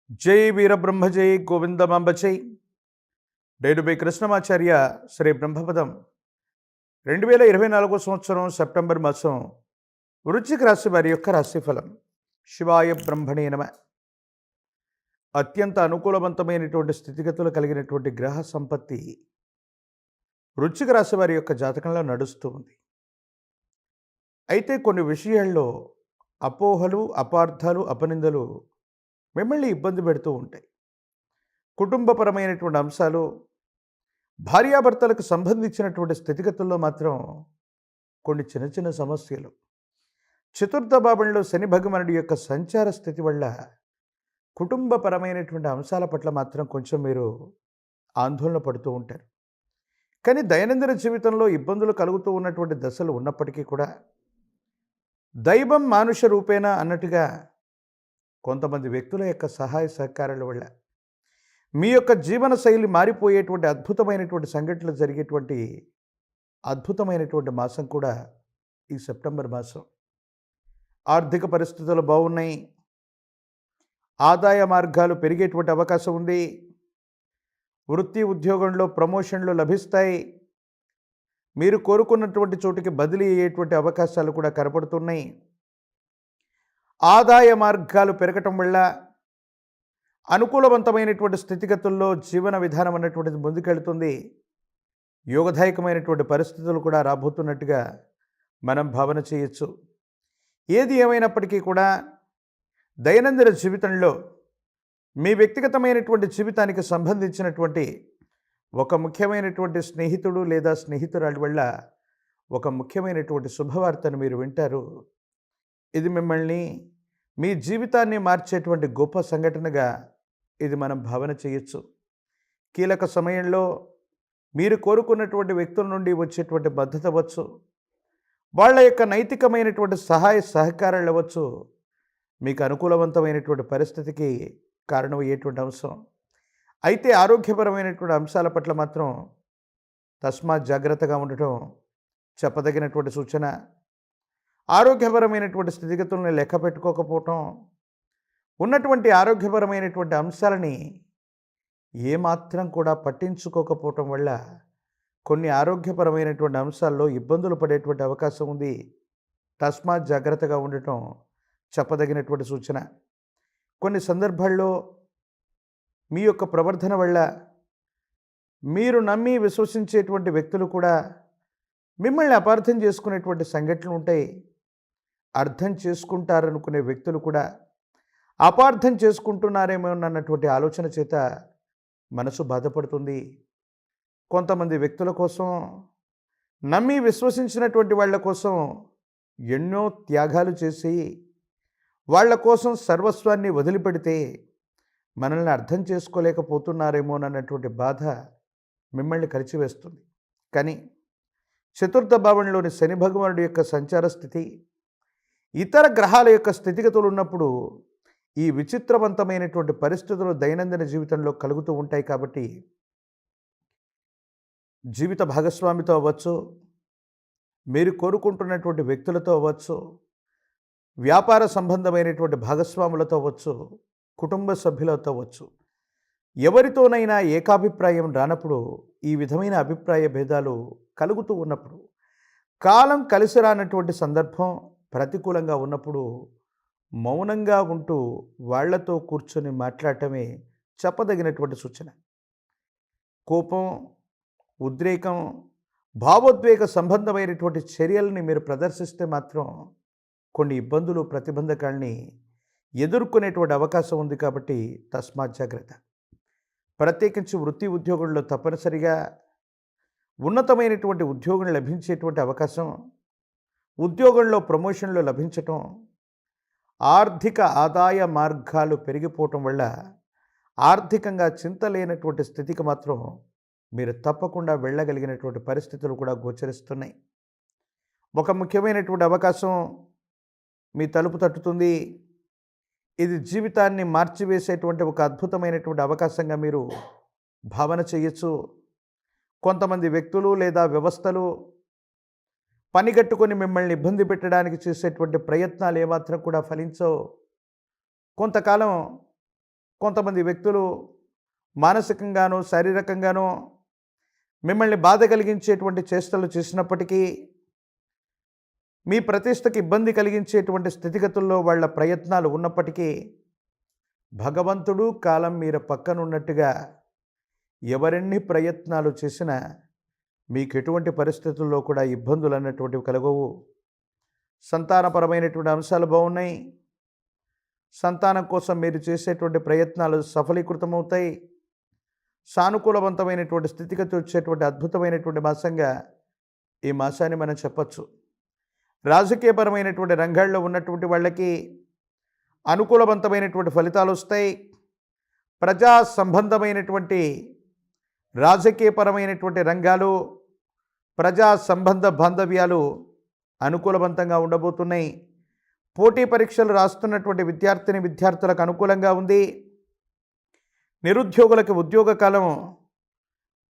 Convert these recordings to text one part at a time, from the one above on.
జై వీరబ్రహ్మ జై గోవిందమాంబ జై. నేను మీ కృష్ణమాచార్య. శ్రీ బ్రహ్మపదం 2024 సంవత్సరం సెప్టెంబర్ మాసం వృశ్చిక రాశి వారి యొక్క రాశిఫలం. శివాయ బ్రహ్మణే నమ. అత్యంత అనుకూలవంతమైనటువంటి స్థితిగతులు కలిగినటువంటి గ్రహ సంపత్తి వృశ్చిక రాశి వారి యొక్క జాతకంలో నడుస్తూ ఉంది. అయితే కొన్ని విషయాల్లో అపోహలు, అపార్థాలు, అపనిందలు మిమ్మల్ని ఇబ్బంది పెడుతూ ఉంటాయి. కుటుంబపరమైనటువంటి అంశాలు, భార్యాభర్తలకు సంబంధించినటువంటి స్థితిగతుల్లో మాత్రం కొన్ని చిన్న చిన్న సమస్యలు. చతుర్థ భావంలో శని భగవానుడి యొక్క సంచార స్థితి వల్ల కుటుంబపరమైనటువంటి అంశాల పట్ల మాత్రం కొంచెం మీరు ఆందోళన పడుతూ ఉంటారు. కానీ దైనందిన జీవితంలో ఇబ్బందులు కలుగుతూ ఉన్నటువంటి దశలు ఉన్నప్పటికీ కూడా దైవం మానుష రూపేణ అన్నట్టుగా కొంతమంది వ్యక్తుల యొక్క సహాయ సహకారాల వల్ల మీ యొక్క జీవన శైలి మారిపోయేటువంటి అద్భుతమైనటువంటి సంఘటనలు జరిగేటువంటి అద్భుతమైనటువంటి మాసం కూడా ఈ సెప్టెంబర్ మాసం. ఆర్థిక పరిస్థితులు బాగున్నాయి. ఆదాయ మార్గాలు పెరిగేటువంటి అవకాశం ఉంది. వృత్తి ఉద్యోగంలో ప్రమోషన్లు లభిస్తాయి. మీరు కోరుకున్నటువంటి చోటుకి బదిలీ అయ్యేటువంటి అవకాశాలు కూడా కనపడుతున్నాయి. ఆదాయ మార్గాలు పెరగటం వల్ల అనుకూలవంతమైనటువంటి స్థితిగతుల్లో జీవన విధానం అన్నటువంటిది ముందుకెళ్తుంది. యోగదాయకమైనటువంటి పరిస్థితులు కూడా రాబోతున్నట్టుగా మనం భావన చేయొచ్చు. ఏది ఏమైనప్పటికీ కూడా దైనందిన జీవితంలో మీ వ్యక్తిగతమైనటువంటి జీవితానికి సంబంధించినటువంటి ఒక ముఖ్యమైనటువంటి స్నేహితుడు లేదా స్నేహితురాలి వల్ల ఒక ముఖ్యమైనటువంటి శుభవార్తను మీరు వింటారు. ఇది మిమ్మల్ని, మీ జీవితాన్ని మార్చేటువంటి గొప్ప సంఘటనగా ఇది మనం భావన చేయొచ్చు. కీలక సమయంలో మీరు కోరుకున్నటువంటి వ్యక్తుల నుండి వచ్చేటువంటి మద్దతు అవ్వచ్చు, వాళ్ళ యొక్క నైతికమైనటువంటి సహాయ సహకారాలు అవ్వచ్చు, మీకు అనుకూలవంతమైనటువంటి పరిస్థితికి కారణమయ్యేటువంటి అంశం. అయితే ఆరోగ్యపరమైనటువంటి అంశాల పట్ల మాత్రం తస్మాత్ జాగ్రత్తగా ఉండటం చెప్పదగినటువంటి సూచన. ఆరోగ్యపరమైనటువంటి స్థితిగతులను లెక్క పెట్టుకోకపోవటం, ఉన్నటువంటి ఆరోగ్యపరమైనటువంటి అంశాలని ఏమాత్రం కూడా పట్టించుకోకపోవటం వల్ల కొన్ని ఆరోగ్యపరమైనటువంటి అంశాల్లో ఇబ్బందులు పడేటువంటి అవకాశం ఉంది. తస్మాత్ జాగ్రత్తగా ఉండటం చెప్పదగినటువంటి సూచన. కొన్ని సందర్భాల్లో మీ యొక్క ప్రవర్తన వల్ల మీరు నమ్మి విశ్వసించేటువంటి వ్యక్తులు కూడా మిమ్మల్ని అపార్థం చేసుకునేటువంటి సంఘటనలు ఉంటాయి. అర్థం చేసుకుంటారనుకునే వ్యక్తులు కూడా అపార్థం చేసుకుంటున్నారేమో అన్నటువంటి ఆలోచన చేత మనసు బాధపడుతుంది. కొంతమంది వ్యక్తుల కోసం, నమ్మి విశ్వసించినటువంటి వాళ్ళ కోసం ఎన్నో త్యాగాలు చేసి వాళ్ళ కోసం సర్వస్వాన్ని వదిలిపెడితే మనల్ని అర్థం చేసుకోలేకపోతున్నారేమో అన్నటువంటి బాధ మిమ్మల్ని కలిచివేస్తుంది. కానీ చతుర్థ భావంలోని శని భగవానుడి యొక్క సంచార స్థితి, ఇతర గ్రహాల యొక్క స్థితిగతులు ఉన్నప్పుడు ఈ విచిత్రవంతమైనటువంటి పరిస్థితులు దైనందిన జీవితంలో కలుగుతూ ఉంటాయి. కాబట్టి జీవిత భాగస్వామితో అవ్వచ్చు, మీరు కోరుకుంటున్నటువంటి వ్యక్తులతో అవ్వచ్చు, వ్యాపార సంబంధమైనటువంటి భాగస్వాములతో అవ్వచ్చు, కుటుంబ సభ్యులతో అవ్వచ్చు, ఎవరితోనైనా ఏకాభిప్రాయం రానప్పుడు, ఈ విధమైన అభిప్రాయ భేదాలు కలుగుతూ ఉన్నప్పుడు, కాలం కలిసి రానటువంటి సందర్భం ప్రతికూలంగా ఉన్నప్పుడు మౌనంగా ఉంటూ వాళ్లతో కూర్చొని మాట్లాడటమే చెప్పదగినటువంటి సూచన. కోపం, ఉద్రేకం, భావోద్వేగ సంబంధమైనటువంటి చర్యల్ని మీరు ప్రదర్శిస్తే మాత్రం కొన్ని ఇబ్బందులు, ప్రతిబంధకాల్ని ఎదుర్కొనేటువంటి అవకాశం ఉంది. కాబట్టి తస్మాత్ జాగ్రత్త. ప్రత్యేకించి వృత్తి ఉద్యోగంలో తప్పనిసరిగా ఉన్నతమైనటువంటి ఉద్యోగం లభించేటువంటి అవకాశం, ఉద్యోగంలో ప్రమోషన్లు లభించటం, ఆర్థిక ఆదాయ మార్గాలు పెరిగిపోవటం వల్ల ఆర్థికంగా చింత లేనటువంటి స్థితికి మాత్రం మీరు తప్పకుండా వెళ్ళగలిగినటువంటి పరిస్థితులు కూడా గోచరిస్తున్నాయి. ఒక ముఖ్యమైనటువంటి అవకాశం మీ తలుపు తట్టుతుంది. ఇది జీవితాన్ని మార్చివేసేటువంటి ఒక అద్భుతమైనటువంటి అవకాశంగా మీరు భావన చేయొచ్చు. కొంతమంది వ్యక్తులు లేదా వ్యవస్థలు పనిగట్టుకొని మిమ్మల్ని ఇబ్బంది పెట్టడానికి చేసేటువంటి ప్రయత్నాలు ఏమాత్రం కూడా ఫలించవు. కొంతకాలం కొంతమంది వ్యక్తులు మానసికంగానో శారీరకంగానో మిమ్మల్ని బాధ కలిగించేటువంటి చేష్టలు చేసినప్పటికీ, మీ ప్రతిష్టకి ఇబ్బంది కలిగించేటువంటి స్థితిగతుల్లో వాళ్ళ ప్రయత్నాలు ఉన్నప్పటికీ, భగవంతుడు కాలం మీరు పక్కనున్నట్టుగా ఎవరెన్ని ప్రయత్నాలు చేసినా మీకు ఎటువంటి పరిస్థితుల్లో కూడా ఇబ్బందులు అన్నటువంటివి కలగవు. సంతానపరమైనటువంటి అంశాలు బాగున్నాయి. సంతానం కోసం మీరు చేసేటువంటి ప్రయత్నాలు సఫలీకృతమవుతాయి. సానుకూలవంతమైనటువంటి స్థితిగతి వచ్చేటువంటి అద్భుతమైనటువంటి మాసంగా ఈ మాసాన్ని మనం చెప్పచ్చు. రాజకీయపరమైనటువంటి రంగాల్లో ఉన్నటువంటి వాళ్ళకి అనుకూలవంతమైనటువంటి ఫలితాలు వస్తాయి. ప్రజా సంబంధమైనటువంటి రాజకీయపరమైనటువంటి రంగాలు, ప్రజా సంబంధ బాంధవ్యాలు అనుకూలవంతంగా ఉండబోతున్నాయి. పోటీ పరీక్షలు రాస్తున్నటువంటి విద్యార్థులకు అనుకూలంగా ఉంది. నిరుద్యోగులకు ఉద్యోగ కాలం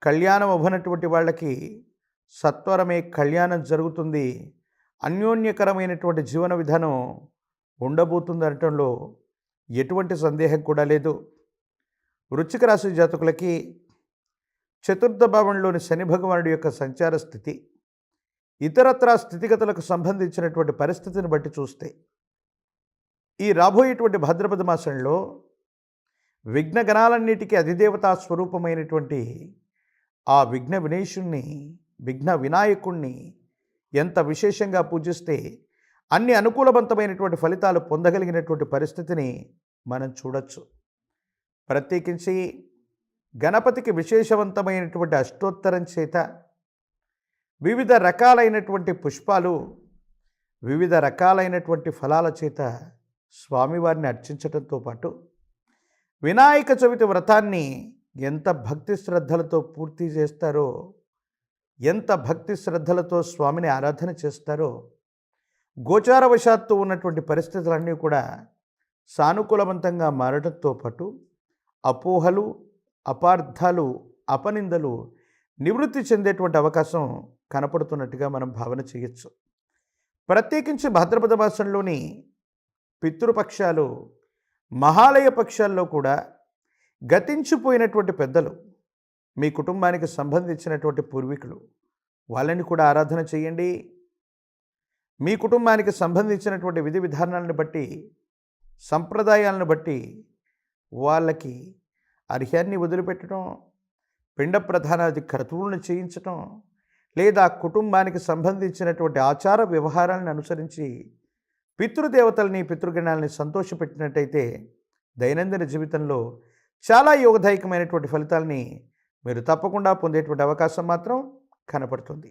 కళ్యాణం అవ్వనటువంటి వాళ్ళకి సత్వరమే కళ్యాణం జరుగుతుంది. అన్యోన్యకరమైనటువంటి జీవన విధానం ఉండబోతుంది అనటంలో ఎటువంటి సందేహం కూడా లేదు. వృశ్చిక రాశి జాతకులకి చతుర్థ భావంలోని శని భగవానుడి యొక్క సంచార స్థితి, ఇతరత్రా స్థితిగతులకు సంబంధించినటువంటి పరిస్థితిని బట్టి చూస్తే ఈ రాబోయేటువంటి భాద్రపద మాసంలో విఘ్నగణాలన్నిటికీ అధిదేవతా స్వరూపమైనటువంటి ఆ విఘ్న వినాయకుణ్ణి ఎంత విశేషంగా పూజిస్తే అన్ని అనుకూలవంతమైనటువంటి ఫలితాలు పొందగలిగినటువంటి పరిస్థితిని మనం చూడొచ్చు. ప్రత్యేకించి గణపతికి విశేషవంతమైనటువంటి అష్టోత్తరం చేత వివిధ రకాలైనటువంటి పుష్పాలు, వివిధ రకాలైనటువంటి ఫలాల చేత స్వామివారిని అర్చించడంతో పాటు వినాయక చవితి వ్రతాన్ని ఎంత భక్తి శ్రద్ధలతో పూర్తి చేస్తారో, ఎంత భక్తి శ్రద్ధలతో స్వామిని ఆరాధన చేస్తారో, గోచారవశాత్తు ఉన్నటువంటి పరిస్థితులన్నీ కూడా సానుకూలవంతంగా మారడంతో పాటు అపోహలు, అపార్థాలు, అపనిందలు నివృత్తి చెందేటువంటి అవకాశం కనపడుతున్నట్టుగా మనం భావన చేయొచ్చు. ప్రత్యేకించి భాద్రపద మాసంలోని పితృపక్షాలు, మహాలయ పక్షాల్లో కూడా గతించిపోయినటువంటి పెద్దలు, మీ కుటుంబానికి సంబంధించినటువంటి పూర్వీకులు, వాళ్ళని కూడా ఆరాధన చేయండి. మీ కుటుంబానికి సంబంధించినటువంటి విధి విధానాలను బట్టి, సంప్రదాయాలను బట్టి వాళ్ళకి అర్హ్యాన్ని వదిలిపెట్టడం, పిండ ప్రధానాది క్రతువులను చేయించటం, లేదా కుటుంబానికి సంబంధించినటువంటి ఆచార వ్యవహారాలను అనుసరించి పితృదేవతల్ని, పితృగణాలని సంతోషపెట్టినట్టయితే దైనందిన జీవితంలో చాలా యోగదాయకమైనటువంటి ఫలితాలని మీరు తప్పకుండా పొందేటువంటి అవకాశం మాత్రం కనపడుతుంది.